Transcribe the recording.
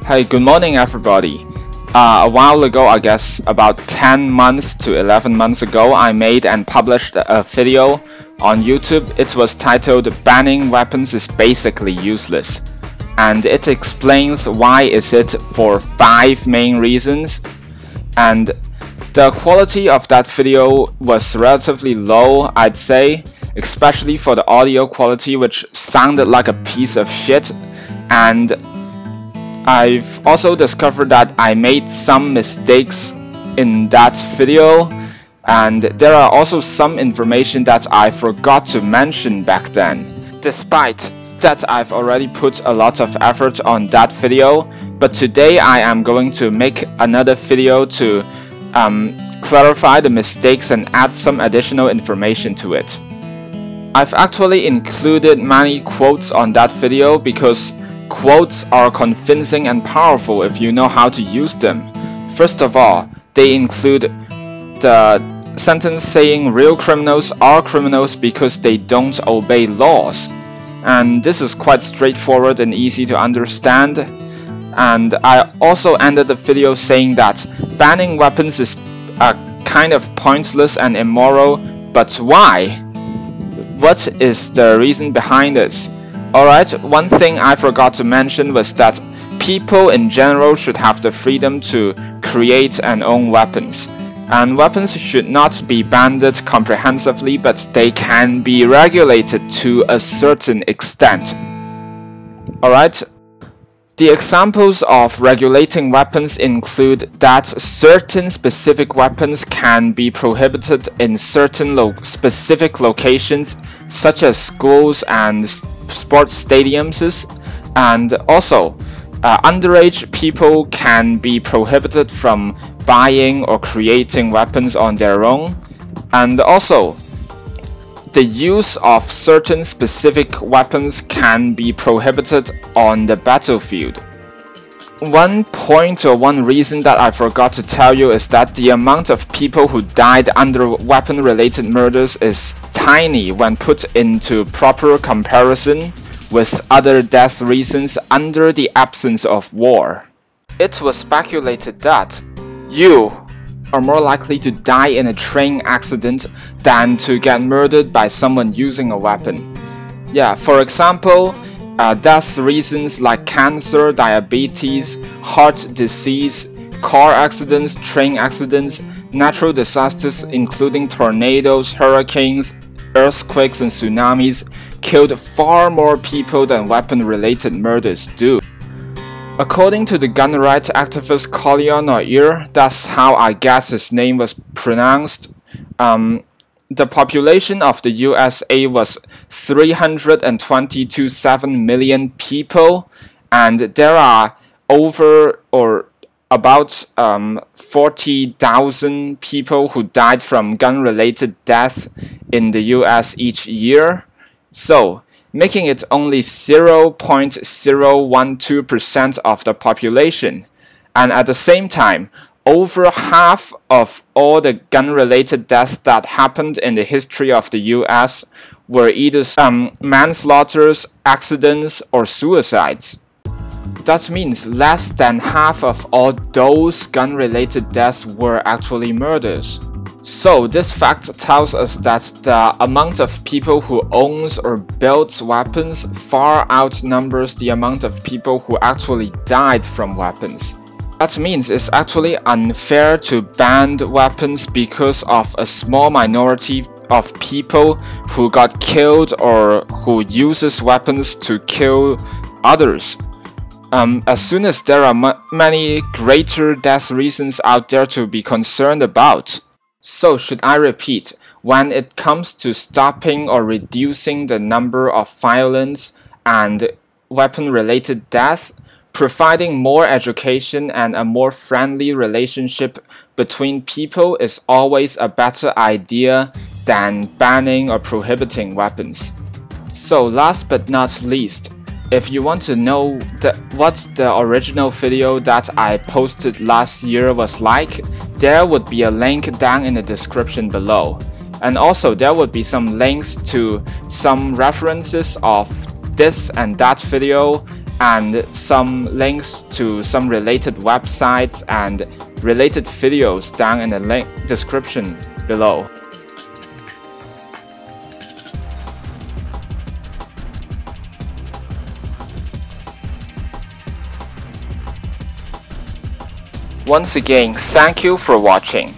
Hey, good morning everybody. A while ago, I guess about 10 months to 11 months ago, I made and published a video on YouTube. It was titled "Banning Weapons is Basically Useless." And it explains why is it for 5 main reasons. And the quality of that video was relatively low, I'd say, especially for the audio quality, which sounded like a piece of shit. And I've also discovered that I made some mistakes in that video, and there are also some information that I forgot to mention back then. Despite that, I've already put a lot of effort on that video, but today I am going to make another video to clarify the mistakes and add some additional information to it. I've actually included many quotes on that video because quotes are convincing and powerful if you know how to use them. First of all, they include the sentence saying real criminals are criminals because they don't obey laws. And this is quite straightforward and easy to understand. And I also ended the video saying that banning weapons is kind of pointless and immoral, but why? What is the reason behind this? Alright, one thing I forgot to mention was that people in general should have the freedom to create and own weapons. And weapons should not be banned comprehensively, but they can be regulated to a certain extent. Alright, the examples of regulating weapons include that certain specific weapons can be prohibited in certain specific locations, such as schools and sports stadiums, and also underage people can be prohibited from buying or creating weapons on their own, and also the use of certain specific weapons can be prohibited on the battlefield. One point or one reason that I forgot to tell you is that the amount of people who died under weapon-related murders is tiny when put into proper comparison with other death reasons under the absence of war. It was speculated that you are more likely to die in a train accident than to get murdered by someone using a weapon. Yeah, for example, death reasons like cancer, diabetes, heart disease, car accidents, train accidents, natural disasters including tornadoes, hurricanes, earthquakes and tsunamis killed far more people than weapon-related murders do. According to the gun rights activist colionnoir, that's how I guess his name was pronounced, the population of the USA was 322.7 million people, and there are over or about 40,000 people who died from gun-related death in the US each year. So, making it only 0.012% of the population. And at the same time, over half of all the gun-related deaths that happened in the history of the US were either manslaughters, accidents, or suicides. That means less than half of all those gun-related deaths were actually murders. So this fact tells us that the amount of people who owns or builds weapons far outnumbers the amount of people who actually died from weapons. That means it's actually unfair to ban weapons because of a small minority of people who got killed or who uses weapons to kill others. As soon as there are many greater death reasons out there to be concerned about. So should I repeat, when it comes to stopping or reducing the number of violence and weapon-related death, providing more education and a more friendly relationship between people is always a better idea than banning or prohibiting weapons. So last but not least, if you want to know what the original video that I posted last year was like, there would be a link down in the description below. And also there would be some links to some references of this and that video and some links to some related websites and related videos down in the link description below. Once again, thank you for watching.